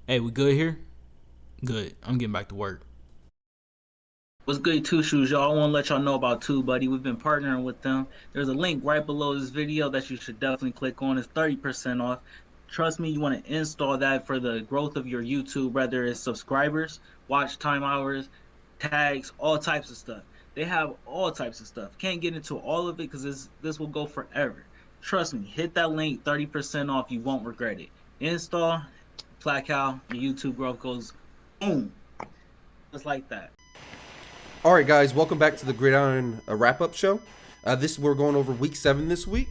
Hey, we good here? Good. I'm getting back to work. What's good, Two Shoes, y'all? I want to let y'all know about Two Buddy. We've been partnering with them. There's a link right below this video that you should definitely click on. It's 30% off. Trust me, you want to install that for the growth of your YouTube, whether it's subscribers, watch time hours, tags, all types of stuff. They have all types of stuff. Can't get into all of it because this will go forever. Trust me, hit that link, 30% off. You won't regret it. Install, Placow, your YouTube growth goes boom, just like that. All right, guys, welcome back to the Gridiron wrap-up show. We're going over Week 7 this week.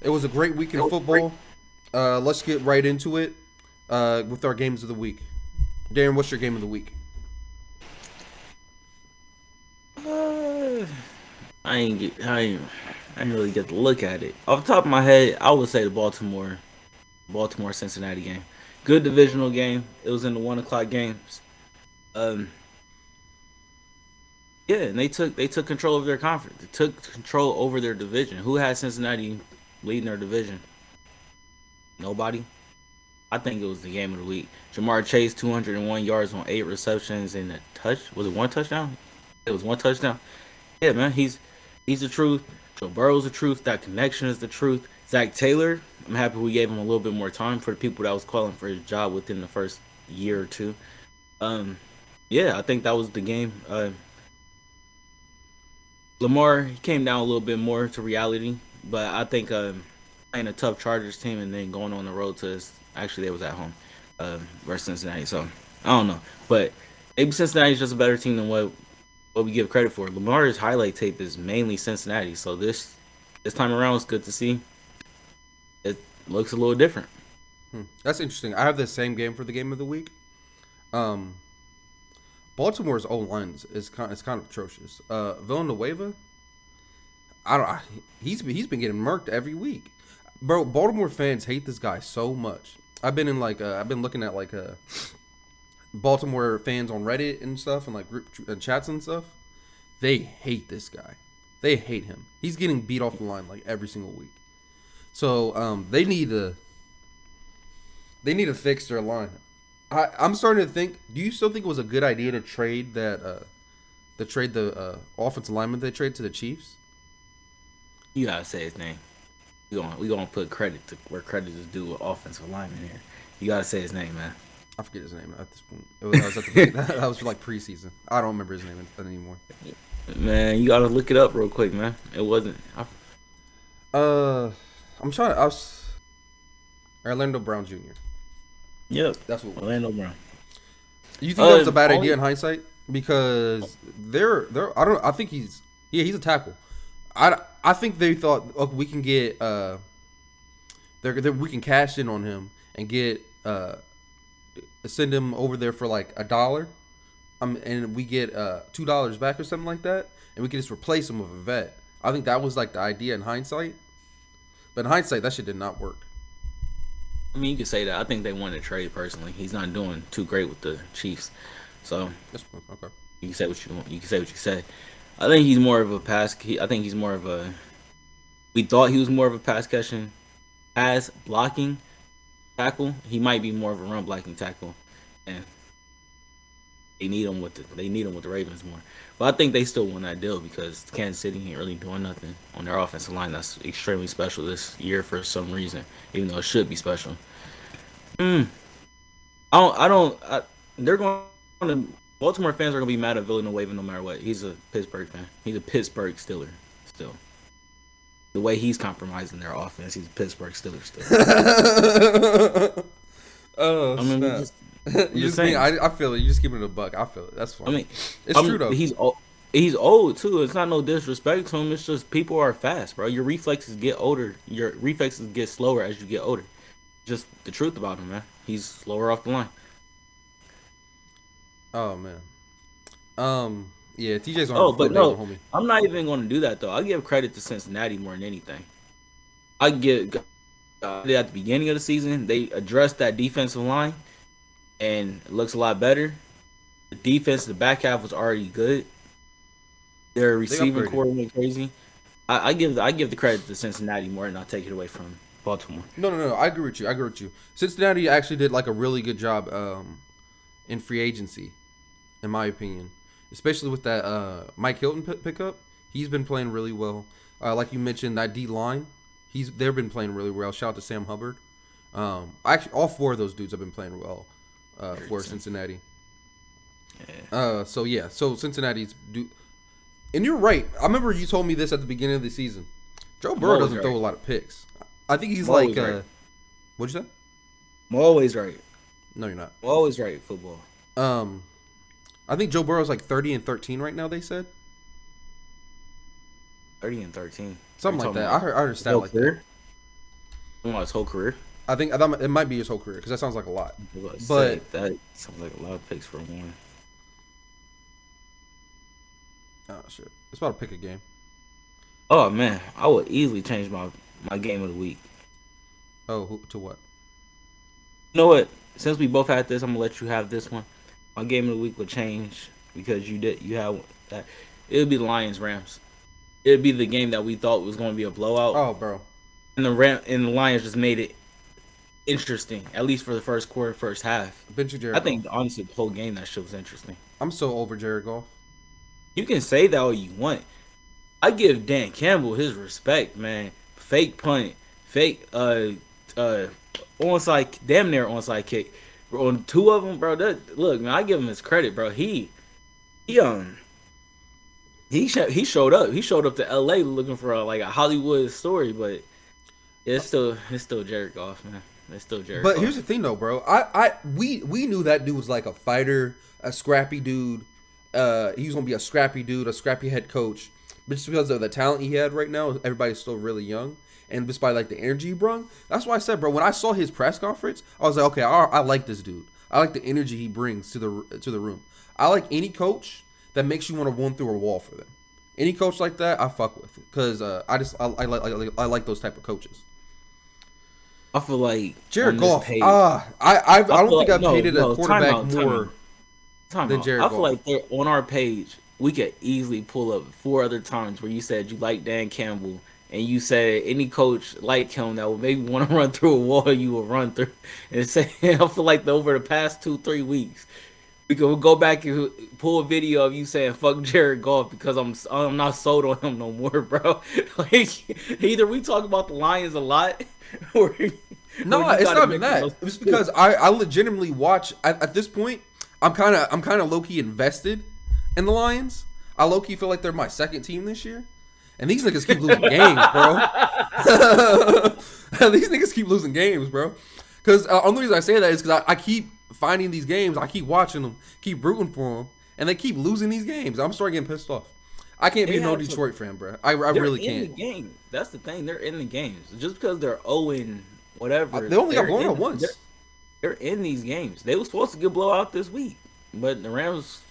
It was a great week in football. Let's get right into it with our games of the week. Darren, what's your game of the week? I didn't really get to look at it. Off the top of my head, I would say the Baltimore Cincinnati game. Good divisional game. It was in the 1 o'clock games. Um, yeah, and they took control of their conference. They took control over their division. Who had Cincinnati leading their division? Nobody. I think it was the game of the week. Jamar Chase, 201 yards on 8 receptions and a touch. Was it one touchdown? It was one touchdown. Yeah, man, he's the truth. Joe Burrow's the truth. That connection is the truth. Zach Taylor, I'm happy we gave him a little bit more time for the people that was calling for his job within the first year or two. Um, yeah, I think that was the game. Lamar, he came down a little bit more to reality, but I think playing a tough Chargers team and then going on the road to actually they was at home versus Cincinnati. So I don't know, but maybe Cincinnati's just a better team than what we give credit for. Lamar's highlight tape is mainly Cincinnati, so this time around it's good to see. It looks a little different. That's interesting. I have the same game for the game of the week. Um, Baltimore's O line is kind of atrocious. Villanueva, I don't. He's been getting murked every week, bro. Baltimore fans hate this guy so much. I've been looking at Baltimore fans on Reddit and stuff and like group and chats and stuff. They hate this guy. They hate him. He's getting beat off the line like every single week. So they need to fix their line. I'm starting to think. Do you still think it was a good idea to trade the offensive lineman they trade to the Chiefs? You gotta say his name. We gonna put credit to where credit is due with offensive lineman here. You gotta say his name, man. I forget his name at this point. That was at the beginning. That was like preseason. I don't remember his name anymore. Man, you gotta look it up real quick, man. It wasn't. Uh, I'm trying. I was Orlando Brown Jr. Yep. That's what it was. Orlando Brown. You think that was a bad idea Only in hindsight? Because I think he's a tackle. I think they thought, okay, we can get we can cash in on him and get send him over there for like $1, and we get $2 back or something like that, and we can just replace him with a vet. I think that was like the idea in hindsight, but in hindsight, that shit did not work. I mean, you could say that. I think they wanted to trade personally. He's not doing too great with the Chiefs, so Okay. you can say what you want. You can say what you say. I think he's more of a pass. I think he's more of a. We thought he was more of a pass blocking tackle. He might be more of a run blocking tackle, and they need him with the Ravens more. But I think they still won that deal because Kansas City ain't really doing nothing on their offensive line that's extremely special this year for some reason, even though it should be special. Mm. I don't. They're going to. Baltimore fans are going to be mad at Villanueva no matter what. He's a Pittsburgh fan. He's a Pittsburgh Steeler still. The way he's compromising their offense, he's a Pittsburgh Steeler still. Oh I mean, snap! I'm just saying. I feel it. You just keeping it a buck. I feel it. That's fine. I mean, It's true though. he's old too. It's not no disrespect to him. It's just people are fast, bro. Your reflexes get older. Your reflexes get slower as you get older. Just the truth about him, man. He's slower off the line. Oh man. Yeah. TJ's on Oh, a full but day with no, homie. I'm not even going to do that though. I give credit to Cincinnati more than anything. I give at the beginning of the season they addressed that defensive line and it looks a lot better. The defense, the back half was already good. Their They receiving upgraded. core went crazy. I give the credit to Cincinnati more than I take it away from Baltimore. No. I agree with you. Cincinnati actually did like a really good job in free agency, in my opinion, especially with that Mike Hilton pickup. He's been playing really well. Like you mentioned, that D line, they've been playing really well. Shout out to Sam Hubbard. Actually, all 4 of those dudes have been playing well for Cincinnati. Yeah. So Cincinnati's do. And you're right. I remember you told me this at the beginning of the season. Joe Burrow doesn't throw a lot of picks. I think he's like. Right. What'd you say? I'm always right. No, you're not. I'm always right. Football. I think Joe Burrow's like 30-13 right now. They said 30-13. something like that. I heard a stat like that. His whole career. I think it might be his whole career because that sounds like a lot. But that sounds like a lot of picks for one. Oh shit! It's about to pick a game. Oh man, I would easily change my game of the week. Oh, to what? You know what? Since we both had this, I'm gonna let you have this one. My game of the week would change because you have that. It would be the Lions Rams. It would be the game that we thought was going to be a blowout. Oh, bro. And the Lions just made it interesting, at least for the first quarter, first half. I think honestly the whole game that shit was interesting. I'm so over Jared Goff. You can say that all you want. I give Dan Campbell his respect, man. Fake punt, fake onside, damn near onside kick. On 2 of them, bro. Look, man, I give him his credit, bro. He showed up. He showed up to LA looking for a Hollywood story, but it's still Jared Goff, man. It's still Jared Goff. But here's the thing, though, bro. We knew that dude was like a fighter, a scrappy dude. He was gonna be a scrappy dude, a scrappy head coach. But just because of the talent he had right now, everybody's still really young. And just by like the energy he brung, that's why I said, bro, when I saw his press conference, I was like, okay, I like this dude. I like the energy he brings to the room. I like any coach that makes you want to run through a wall for them. Any coach like that, I fuck with, because I like those type of coaches. I feel like Jared Goff. I don't think I've hated a quarterback more than Jared Goff. I feel like they're on our page. We could easily pull up 4 other times where you said you like Dan Campbell. And you said any coach like him that would maybe want to run through a wall, you will run through. And say, I feel like over the past 2-3 weeks, we'll go back and pull a video of you saying "fuck Jared Goff" because I'm not sold on him no more, bro. Like either we talk about the Lions a lot, or no, it's not even that. It's because I legitimately watch at this point. I'm kind of low key invested in the Lions. I low key feel like they're my second team this year. And these niggas keep losing games, bro. These niggas keep losing games, bro. Because the only reason I say that is because I keep finding these games. I keep watching them, keep rooting for them, and they keep losing these games. I'm starting getting pissed off. I can't be no Detroit fan, bro. I really can't. In the game. That's the thing. They're in the games. Just because they're 0 whatever. They only got blown out once. They're in these games. They were supposed to get blown out this week. But the Rams...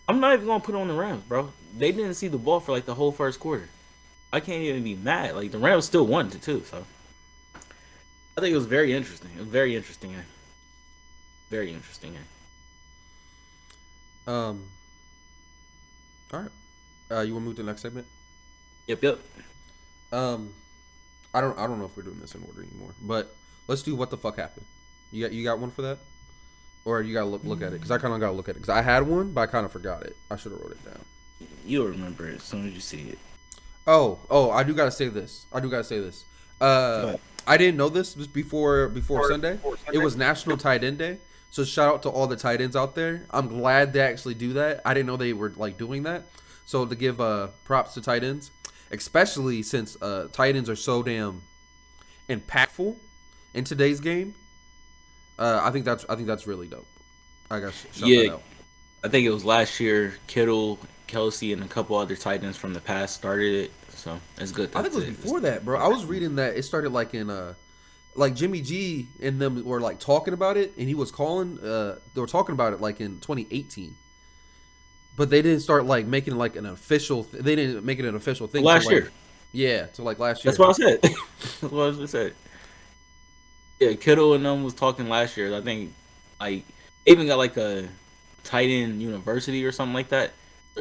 I'm not even going to put on the Rams, bro. They didn't see the ball for like the whole first quarter. I can't even be mad. Like the Rams still won it too, so I think it was very interesting. It was very interesting. Very interesting. All right. You want to move to the next segment? Yep. I don't know if we're doing this in order anymore, but let's do what the fuck happened. You got one for that? Or you gotta look at it, because I kind of gotta look at it, because I had one, but I kind of forgot it. I should have wrote it down. You'll remember it as soon as you see it. Oh, I do gotta say this. I didn't know this before Sunday. It was National Tight End Day, so shout out to all the tight ends out there. I'm glad they actually do that. I didn't know they were like doing that. So to give props to tight ends, especially since tight ends are so damn impactful in today's game. I think that's really dope. I got shout that out. I think it was last year. Kittle, Kelsey, and a couple other tight ends from the past started it. So it's good. I think it was before that, bro. I was reading that it started like in like Jimmy G and them were like talking about it, and he was calling. They were talking about it like in 2018, but they didn't start like making it like an official. They didn't make it an official thing last year. Yeah, to like last year. That's what I said. That's what I was gonna say. Yeah, Kittle and them was talking last year. I think like even got like a tight end university or something like that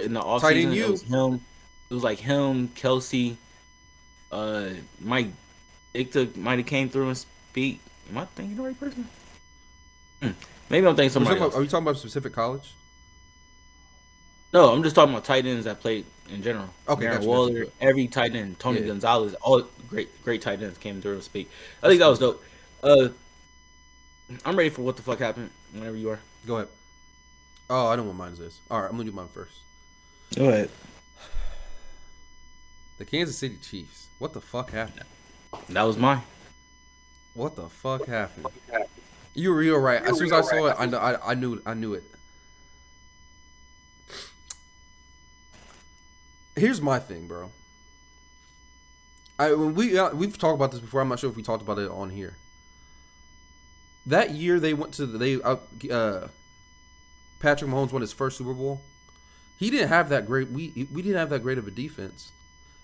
in the offseason. It was like him, Kelsey, Mike might have came through and speak. Am I thinking the right person? Maybe I'm thinking somebody else. Are you talking about a specific college? No, I'm just talking about tight ends that played in general. Okay, Darren gotcha, Waller, gotcha. every tight end, Tony Yeah. Gonzalez, all great tight ends came through and speak. I think that was dope. I'm ready for what the fuck happened. Whenever you are. Go ahead. Oh, I know what mine is. All right, I'm gonna do mine first. Go ahead. The Kansas City Chiefs. What the fuck happened? That was mine. What the fuck happened? You were right. As soon as I saw it, I knew it. Here's my thing, bro. We've talked about this before. I'm not sure if we talked about it on here. That year they went to Patrick Mahomes won his first Super Bowl. He didn't have that great. We didn't have that great of a defense.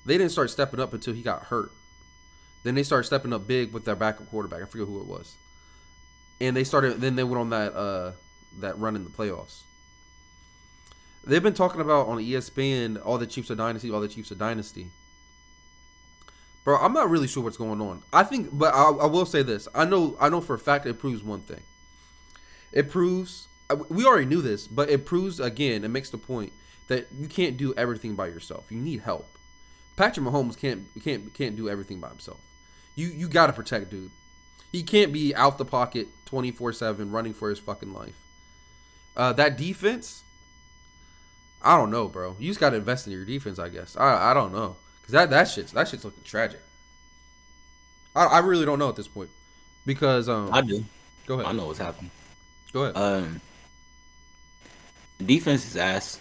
They didn't start stepping up until he got hurt. Then they started stepping up big with their backup quarterback. I forget who it was. And they started. Then they went on that run in the playoffs. They've been talking about on ESPN all the Chiefs are dynasty. Bro, I'm not really sure what's going on. I think, but I will say this. I know for a fact it proves one thing. It proves we already knew this, but it proves again. It makes the point that you can't do everything by yourself. You need help. Patrick Mahomes can't do everything by himself. You got to protect dude. He can't be out the pocket 24/7 running for his fucking life. That defense, I don't know, bro. You just got to invest in your defense, I guess. I don't know. Because that shit's looking tragic. I really don't know at this point. Because I do. Go ahead. I know what's happening. Go ahead. The defense is ass.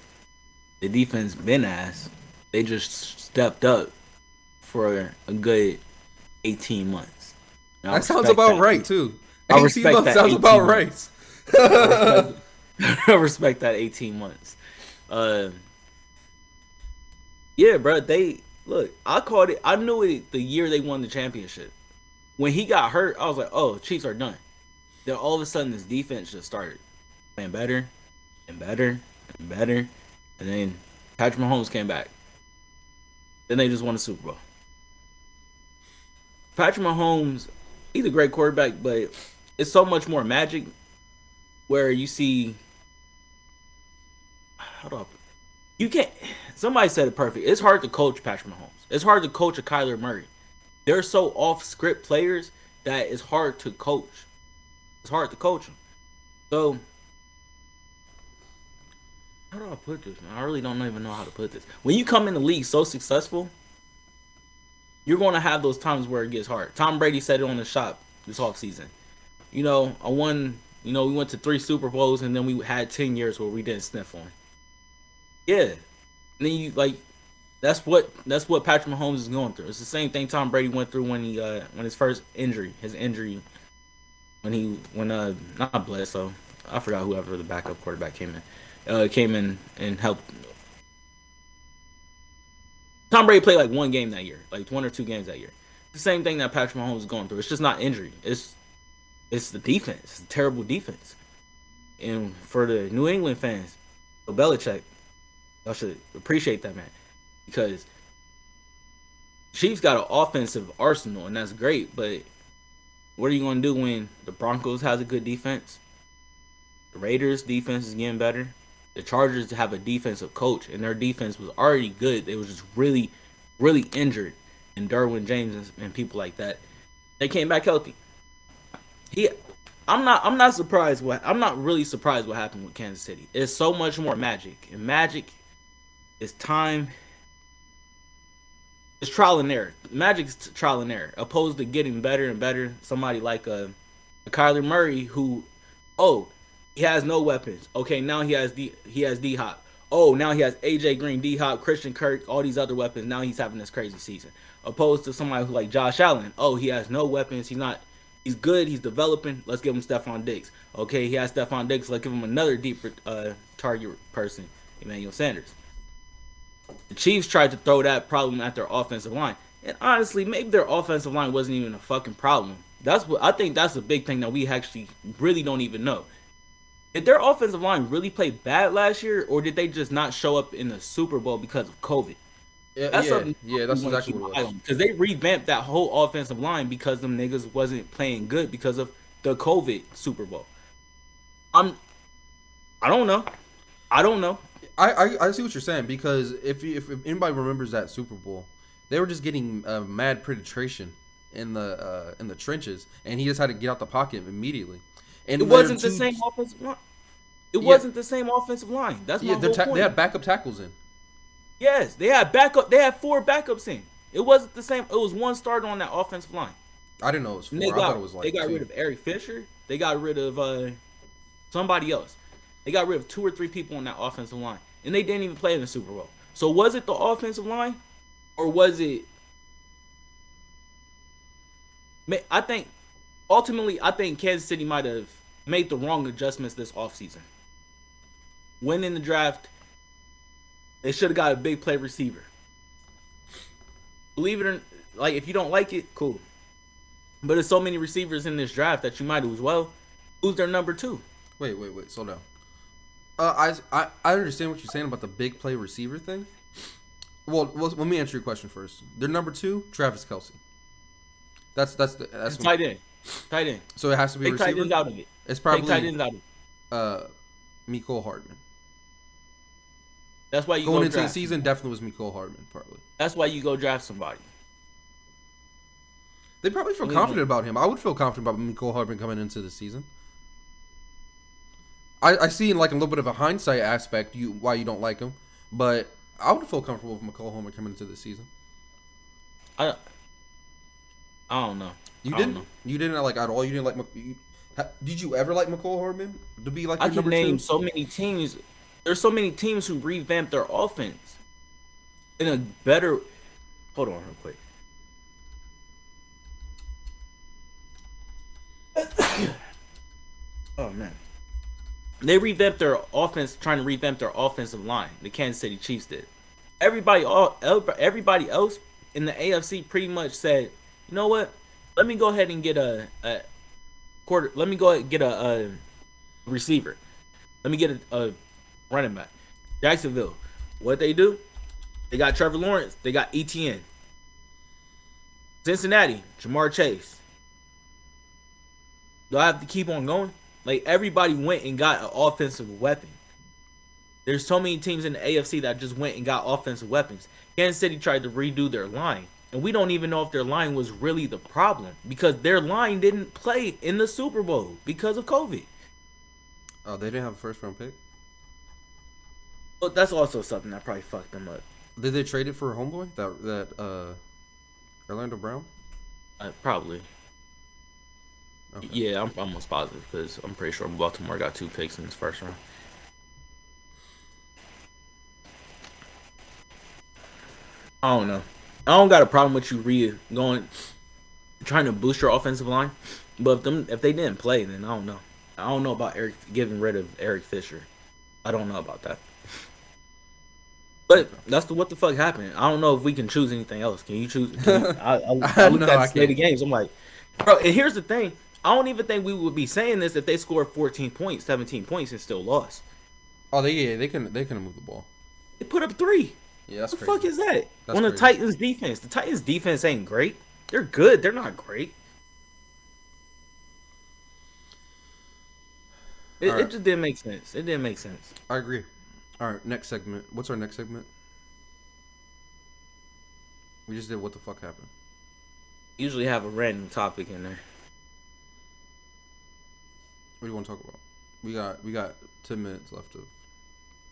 The defense been ass. They just stepped up for a good 18 months. And that sounds about right too. I respect that. Sounds about right. I respect that 18 months. Yeah, bro. I called it. I knew it the year they won the championship. When he got hurt, I was like, "Oh, Chiefs are done." Then all of a sudden, this defense just started playing better and better and better, and then Patrick Mahomes came back. Then they just won the Super Bowl. Patrick Mahomes, he's a great quarterback, but it's so much more magic where you see. You can't. Somebody said it perfect. It's hard to coach Patrick Mahomes. It's hard to coach a Kyler Murray. They're so off-script players that it's hard to coach. It's hard to coach them. So, how do I put this, man? I really don't even know how to put this. When you come in the league so successful, you're going to have those times where it gets hard. Tom Brady said it on the shop this offseason. We went to 3 Super Bowls and then we had 10 years where we didn't sniff one. Yeah. And then that's what Patrick Mahomes is going through. It's the same thing Tom Brady went through when his first injury, not Bledsoe, I forgot whoever the backup quarterback came in and helped. Tom Brady played like one game that year, like 1 or 2 games that year. The same thing that Patrick Mahomes is going through. It's just not injury. It's the defense. It's a terrible defense. And for the New England fans, Belichick, y'all should appreciate that, man. Because Chiefs got an offensive arsenal, and that's great. But what are you going to do when the Broncos has a good defense? The Raiders' defense is getting better. The Chargers have a defensive coach, and their defense was already good. They was just really, really injured. And Derwin James and people like that, they came back healthy. I'm not surprised. I'm not really surprised what happened with Kansas City. It's so much more magic, and magic is time. It's trial and error. Magic is trial and error, opposed to getting better and better. Somebody like a Kyler Murray who, he has no weapons. Okay, now he has D Hop. Oh, now he has AJ Green, D Hop, Christian Kirk, all these other weapons. Now he's having this crazy season. Opposed to somebody who like Josh Allen. Oh, he has no weapons. He's good. He's developing. Let's give him Stephon Diggs. Okay, he has Stephon Diggs. Let's give him another deeper target person, Emmanuel Sanders. The Chiefs tried to throw that problem at their offensive line. And honestly, maybe their offensive line wasn't even a fucking problem. I think that's a big thing that we actually really don't even know. Did their offensive line really play bad last year, or did they just not show up in the Super Bowl because of COVID? That's something that's exactly what it was. Because they revamped that whole offensive line because them niggas wasn't playing good because of the COVID Super Bowl. I don't know. I see what you're saying, because if anybody remembers that Super Bowl, they were just getting mad penetration in the trenches, and he just had to get out the pocket immediately. And it wasn't the same offensive line. It wasn't the same offensive line. That's my whole point. They had backup tackles in. Yes, they had backup. They had 4 backups in. It wasn't the same. It was 1 starter on that offensive line. I didn't know it was 4. I thought it was like they got 2. rid of Eric Fisher. They got rid of somebody else. They got rid of 2 or 3 people on that offensive line, and they didn't even play in the Super Bowl. So was it the offensive line, or was it? I think ultimately, Kansas City might have made the wrong adjustments this offseason. When in the draft, they should have got a big play receiver. Believe it or not, if you don't like it, cool. But there's so many receivers in this draft that you might as well lose their number 2. Wait, slow down. I understand what you're saying about the big play receiver thing. Well, let me answer your question first. Their number 2, Travis Kelce. That's tight end. So it has to be a receiver. Tight ends out of it. It's probably tight ends out of it. Mecole Hardman. That's why you going go into draft the season definitely was Mecole Hardman partly. That's why you go draft somebody. They probably feel confident about him. I would feel confident about Mecole Hardman coming into the season. I see in like a little bit of a hindsight aspect why you don't like him, but I would feel comfortable with Mecole Hardman coming into the season. I don't know. You didn't? You didn't like at all? You didn't like? Did you ever like Mecole Hardman to be like your number 2? I can name so many teams. There's so many teams who revamped their offense in a better. Hold on, real quick. Oh man, they revamped their offense, trying to revamp their offensive line. The Kansas City Chiefs did. Everybody else in the AFC pretty much said, you know what? Let me go ahead and get a quarter. Let me go ahead and get a receiver. Let me get a running back. Jacksonville, what they do? They got Trevor Lawrence. They got ETN. Cincinnati, Jamar Chase. Do I have to keep on going? Like, everybody went and got an offensive weapon. There's so many teams in the AFC that just went and got offensive weapons. Kansas City tried to redo their line. And we don't even know if their line was really the problem, because their line didn't play in the Super Bowl because of COVID. Oh, they didn't have a first-round pick? But that's also something that probably fucked them up. Did they trade it for a homeboy? That Orlando Brown? Probably. Okay. Yeah, I'm almost positive, because I'm pretty sure Baltimore got 2 picks in this first round. I don't know. I don't got a problem with you trying to boost your offensive line, but if they didn't play, then I don't know. I don't know about getting rid of Eric Fisher. I don't know about that. But that's what the fuck happened. I don't know if we can choose anything else. Can you choose? I looked at the slate of games. I'm like, bro. And here's the thing. I don't even think we would be saying this if they scored 14 points, 17 points, and still lost. Oh, they couldn't move the ball. They put up 3. Yeah, that's what the crazy. fuck is that? That's on the crazy. Titans defense. The Titans defense ain't great. They're good. They're not great. It just didn't make sense. It didn't make sense. I agree. All right, next segment. What's our next segment? We just did what the fuck happened. Usually have a random topic in there. What do you want to talk about? We got 10 minutes left of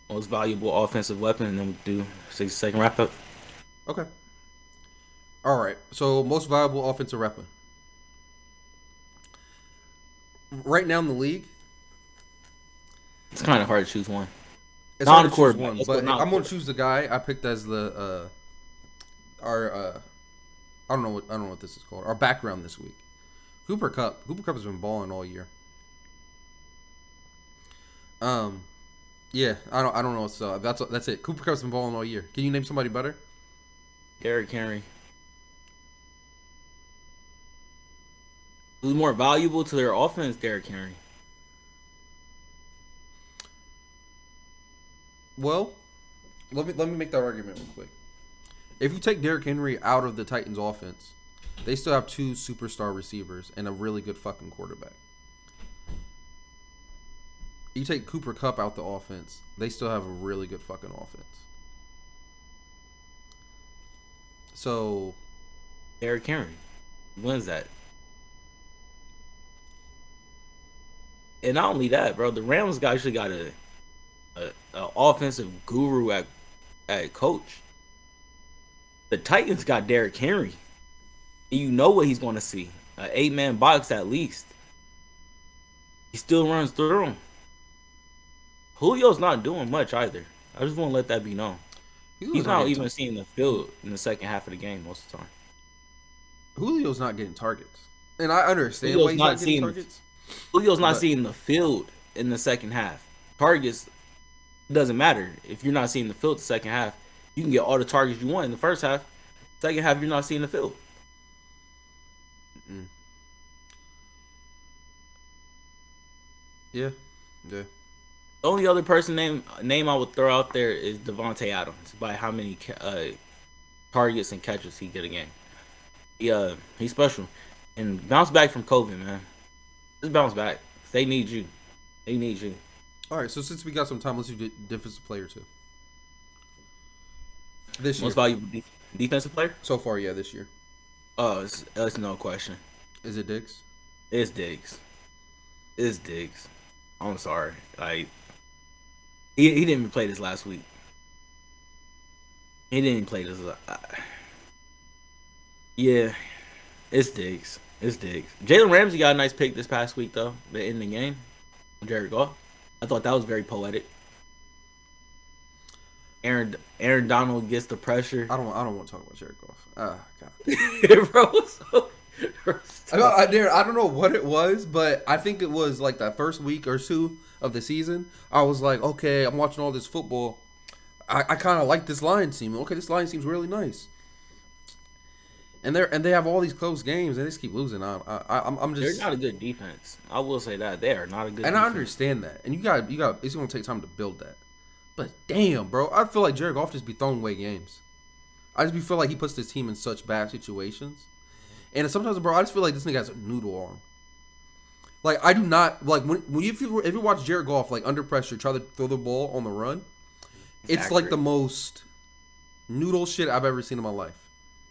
most valuable offensive weapon, and then we do 60-second wrap up. Okay. All right. So most valuable offensive weapon. Right now in the league, it's kind of hard to choose one. It's not hard a to choose quarterback. one, but I'm gonna choose the guy I picked as the I don't know what this is called. Our background this week. Cooper Kupp. Cooper Kupp has been balling all year. Yeah, I don't know. So that's it. Cooper Kupp's been balling all year. Can you name somebody better? Derrick Henry. Who's more valuable to their offense? Derrick Henry. Well, let me make that argument real quick. If you take Derrick Henry out of the Titans offense, they still have 2 superstar receivers and a really good fucking quarterback. You take Cooper Kupp out the offense, they still have a really good fucking offense. So, Derrick Henry wins that. And not only that, bro, the Rams actually got a offensive guru at coach. The Titans got Derrick Henry. And you know what he's going to see. An 8-man box at least. He still runs through him. Julio's not doing much either. I just want to let that be known. He's not even seeing the field in the second half of the game most of the time. Julio's not getting targets. And I understand why he's not getting targets. Julio's not seeing the field in the second half. Targets, doesn't matter. If you're not seeing the field the second half, you can get all the targets you want in the first half. Second half, you're not seeing the field. Mm. Yeah. The only other person name I would throw out there is Devontae Adams by how many targets and catches he get a game. Yeah, he's special. And bounce back from COVID, man. Just bounce back. They need you. They need you. All right, so since we got some time, let's do defensive player too. This year. Most valuable defensive player? So far, yeah, this year. Oh, it's no question. Is it Diggs? It's Diggs. It's Diggs. I'm sorry. Like, he didn't even play this last week. He didn't even play this. Yeah, it's Diggs. It's Diggs. Jalen Ramsey got a nice pick this past week, though, to end the game. Jared Goff. I thought that was very poetic. Aaron Donald gets the pressure. I don't want to talk about Jared Goff. God. Bro, I don't know what it was, but I think it was like that first week or 2 of the season. I was like, okay, I'm watching all this football. I kind of like this Lions team. Okay, this Lions team's really nice. And they have all these close games, and they just keep losing. I'm just. They're not a good defense. I will say that they are not a good. And defense. I understand that, and you got. It's gonna take time to build that. But damn, bro, I feel like Jared Goff just be throwing away games. I just feel like he puts this team in such bad situations, and sometimes, bro, I just feel like this nigga has a noodle arm. Like I do not like when if you watch Jared Goff like under pressure try to throw the ball on the run, it's accurate. Like the most noodle shit I've ever seen in my life.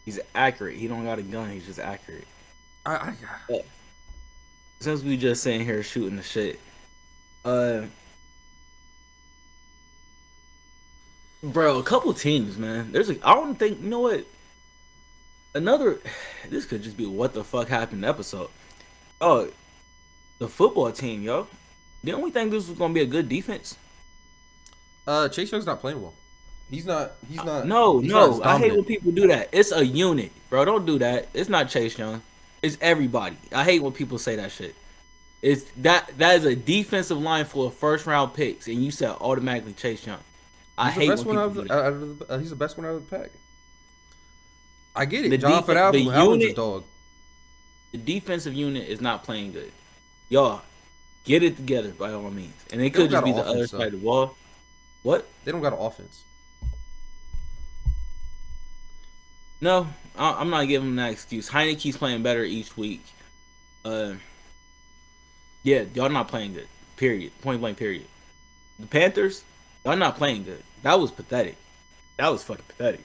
He's accurate. He don't got a gun. He's just accurate. Since we just sitting here shooting the shit, bro, a couple teams, man. I don't think, you know what? This could just be a what the fuck happened episode. Oh, the football team, yo. Didn't we think this was gonna be a good defense? Chase Young's not playing well. He's not. No. I hate when people do that. It's a unit, bro. Don't do that. It's not Chase Young. It's everybody. I hate when people say that shit. It's that is a defensive line full of first round picks, and you said automatically Chase Young. I hate when people do that. He's the best one out of the pack. I get it. Jonathan Allen's a dog. The defensive unit is not playing good. Y'all, get it together by all means. And it could just be the other side of the wall. What? They don't got an offense. No, I'm not giving him that excuse. Heineke's playing better each week. Yeah, y'all not playing good. Period. Point blank. Period. The Panthers, y'all not playing good. That was pathetic. That was fucking pathetic.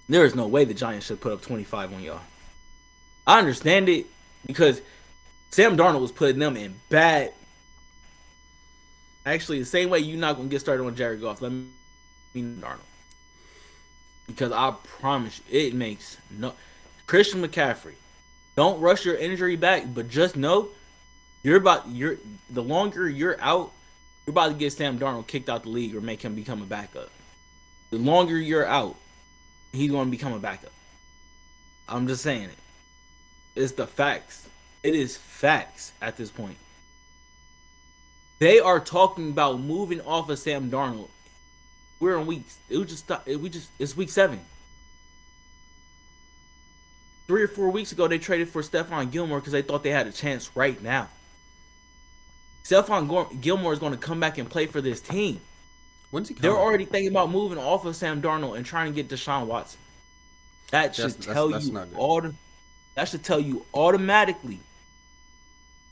There is no way the Giants should put up 25 on y'all. I understand it because Sam Darnold was putting them in bad. Actually, the same way you're not gonna get started on Jared Goff. Let me Darnold. Because I promise you, it makes no. Christian McCaffrey, don't rush your injury back, but just know the longer you're out, you're about to get Sam Darnold kicked out the league or make him become a backup. The longer you're out, he's going to become a backup. I'm just saying it. It's the facts. It is facts at this point. They are talking about moving off of Sam Darnold. We're in weeks. It's week 7. 3 or 4 weeks ago, they traded for Stephon Gilmore because they thought they had a chance right now. Stephon Gilmore is going to come back and play for this team. When's he They're coming? already thinking about moving off of Sam Darnold and trying to get Deshaun Watson. That should tell that's you not good. that should tell you automatically.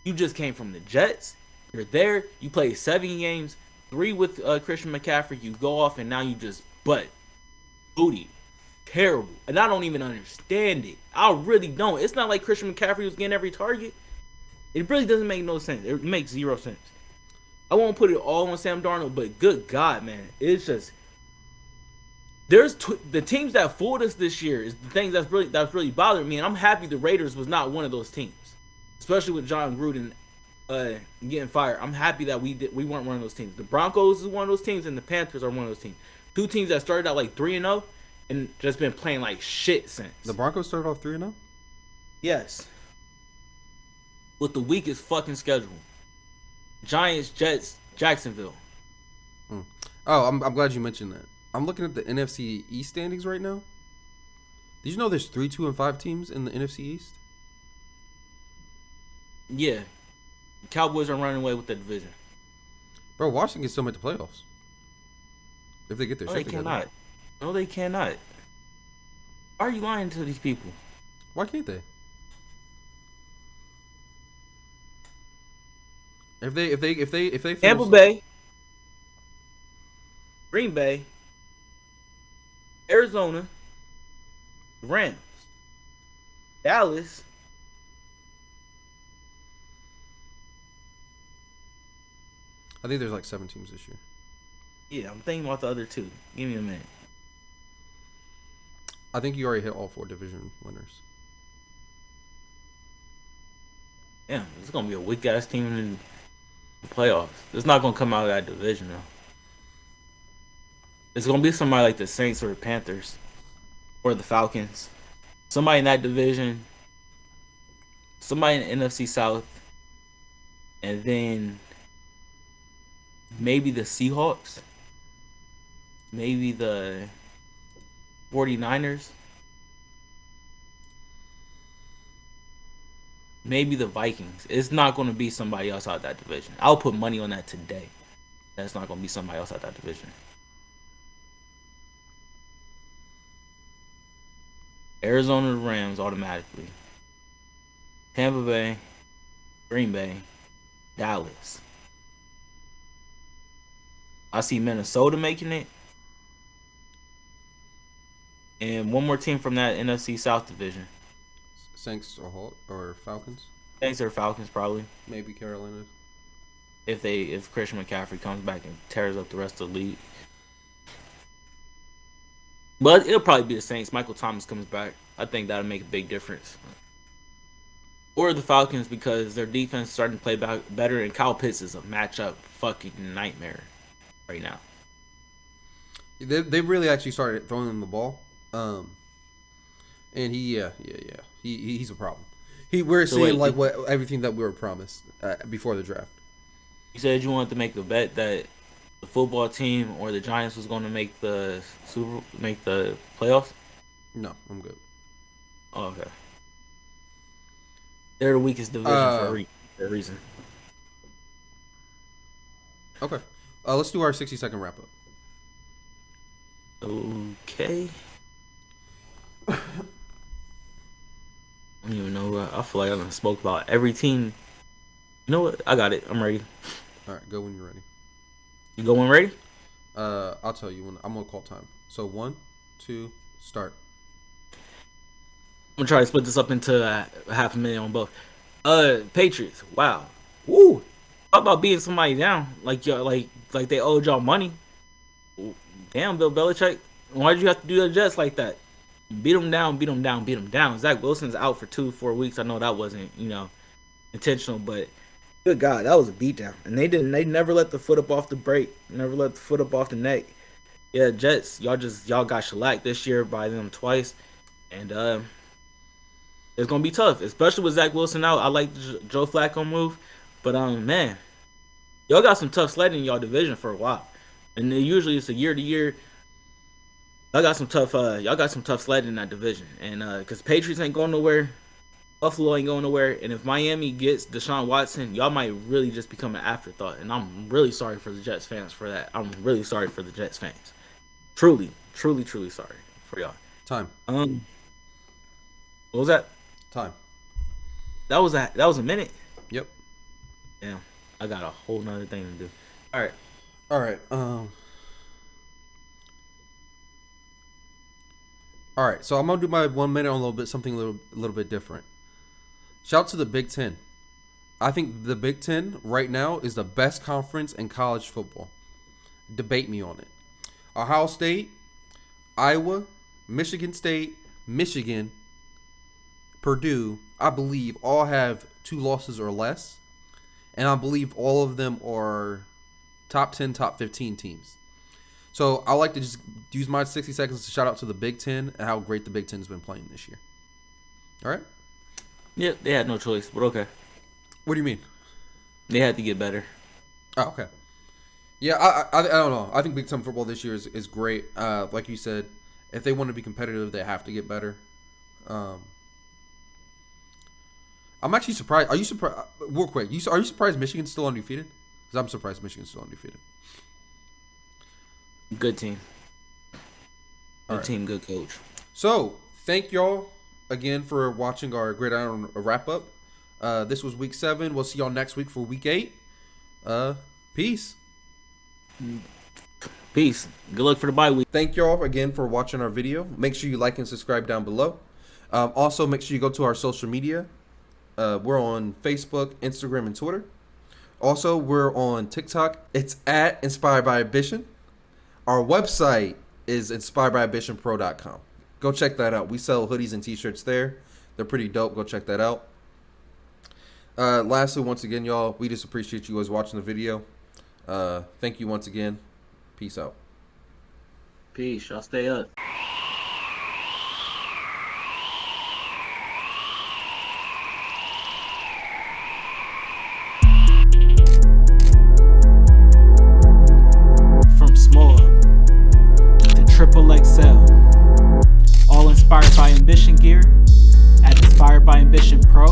You just came from the Jets. You're there. You played 7 games, 3 with Christian McCaffrey. You go off and now you just booty. Terrible. And I don't even understand it. I really don't. It's not like Christian McCaffrey was getting every target. It really doesn't make no sense. It makes 0 sense. I won't put it all on Sam Darnold, but good God, man. It's just the teams that fooled us this year is the things that's really bothering me, and I'm happy the Raiders was not one of those teams, especially with John Gruden getting fired. I'm happy that we weren't one of those teams. The Broncos is one of those teams, and the Panthers are one of those teams. 2 teams that started out like 3-0 and just been playing like shit since. The Broncos started off 3-0. Yes, with the weakest fucking schedule. Giants, Jets, Jacksonville. Oh, I'm glad you mentioned that. I'm looking at the NFC East standings right now. Did you know there's 3, 2, and 5 teams in the NFC East? Yeah, the Cowboys are running away with the division. Bro, Washington can still make the playoffs if they get their No, shit they together. cannot. No, they cannot. Why are you lying to these people? Why can't they? If they Tampa finish- Bay, Green Bay, Arizona, Rams, Dallas, I think there's like 7 teams this year. yeah, I'm thinking about the other 2. Give me a minute. I think you already hit all 4 division winners. Damn, it's gonna be a weak ass team in the playoffs. It's not gonna come out of that division though. It's gonna be somebody like the Saints or the Panthers or the Falcons. Somebody in that division. Somebody in the NFC South. And then maybe the Seahawks. Maybe the 49ers. Maybe the Vikings. It's not going to be somebody else out that division. I'll put money on that today. That's not going to be somebody else out that division. Arizona Rams automatically. Tampa Bay, Green Bay, Dallas. I see Minnesota making it. And one more team from that NFC South division. Saints or Falcons? Saints or Falcons probably. Maybe Carolina. If Christian McCaffrey comes back and tears up the rest of the league. But it'll probably be the Saints. Michael Thomas comes back. I think that'll make a big difference. Or the Falcons because their defense is starting to play back better, and Kyle Pitts is a matchup fucking nightmare right now. They really actually started throwing him the ball. And he's a problem. We're So seeing wait, like everything that we were promised before the draft. You said you wanted to make a bet that the football team or the Giants was going to make the playoffs. No, I'm good. Oh, okay. They're the weakest division for a reason. Okay. Let's do our 60-second wrap up. Okay. I don't even know. I feel like I done spoke about every team. You know what? I got it. I'm ready. All right, go when you're ready. You going ready? I'll tell you when I'm gonna call time. So 1, 2, start. I'm gonna try to split this up into half a minute on both. Patriots. Wow. Woo. How about beating somebody down like y'all like they owed y'all money? Damn, Bill Belichick. Why did you have to do the Jets like that? Beat them down. Zach Wilson's out for 2-4 weeks. I know that wasn't, intentional, but good God, that was a beatdown. And they never let the foot up off the brake, never let the foot up off the neck. Yeah, Jets, y'all got shellacked this year by them twice, and it's gonna be tough, especially with Zach Wilson out. I like the Joe Flacco move, but man, y'all got some tough sledding in y'all division for a while, and usually it's a year to year. Y'all got some tough sledding in that division, and because Patriots ain't going nowhere, Buffalo ain't going nowhere, and if Miami gets Deshaun Watson, y'all might really just become an afterthought. And I'm really sorry for the Jets fans for that. I'm really sorry for the Jets fans. Truly, truly, truly sorry for y'all. Time. What was that? Time. That was a minute. Yep. Damn, I got a whole nother thing to do. All right. All right. All right. So I'm gonna do my 1 minute on something a little bit different. Shout out to the Big Ten. I think the Big Ten right now is the best conference in college football. Debate me on it. Ohio State, Iowa, Michigan State, Michigan, Purdue, I believe all have 2 losses or less. And I believe all of them are top 10, top 15 teams. So I like to just use my 60 seconds to shout out to the Big Ten and how great the Big Ten's been playing this year. All right? Yeah, they had no choice, but okay. What do you mean? They had to get better. Oh, okay. Yeah, I don't know. I think Big Ten football this year is great. Like you said, if they want to be competitive, they have to get better. I'm actually surprised. Are you surprised? Real quick, are you surprised Michigan's still undefeated? Because I'm surprised Michigan's still undefeated. Good team. Good right. team, good coach. So, thank y'all again for watching our Gridiron wrap-up. This was week 7. We'll see y'all next week for week 8. Peace. Peace. Good luck for the bye week. Thank y'all again for watching our video. Make sure you like and subscribe down below. Also, make sure you go to our social media. We're on Facebook, Instagram, and Twitter. Also, we're on TikTok. It's at Inspired by Ambition. Our website is inspiredbyambitionpro.com. Go check that out. We sell hoodies and t-shirts there. They're pretty dope. Go check that out. Lastly, once again, y'all, we just appreciate you guys watching the video. Thank you once again. Peace out. Peace. Y'all stay up. From small to triple XL, all inspired by ambition gear at Inspired by Ambition Pro.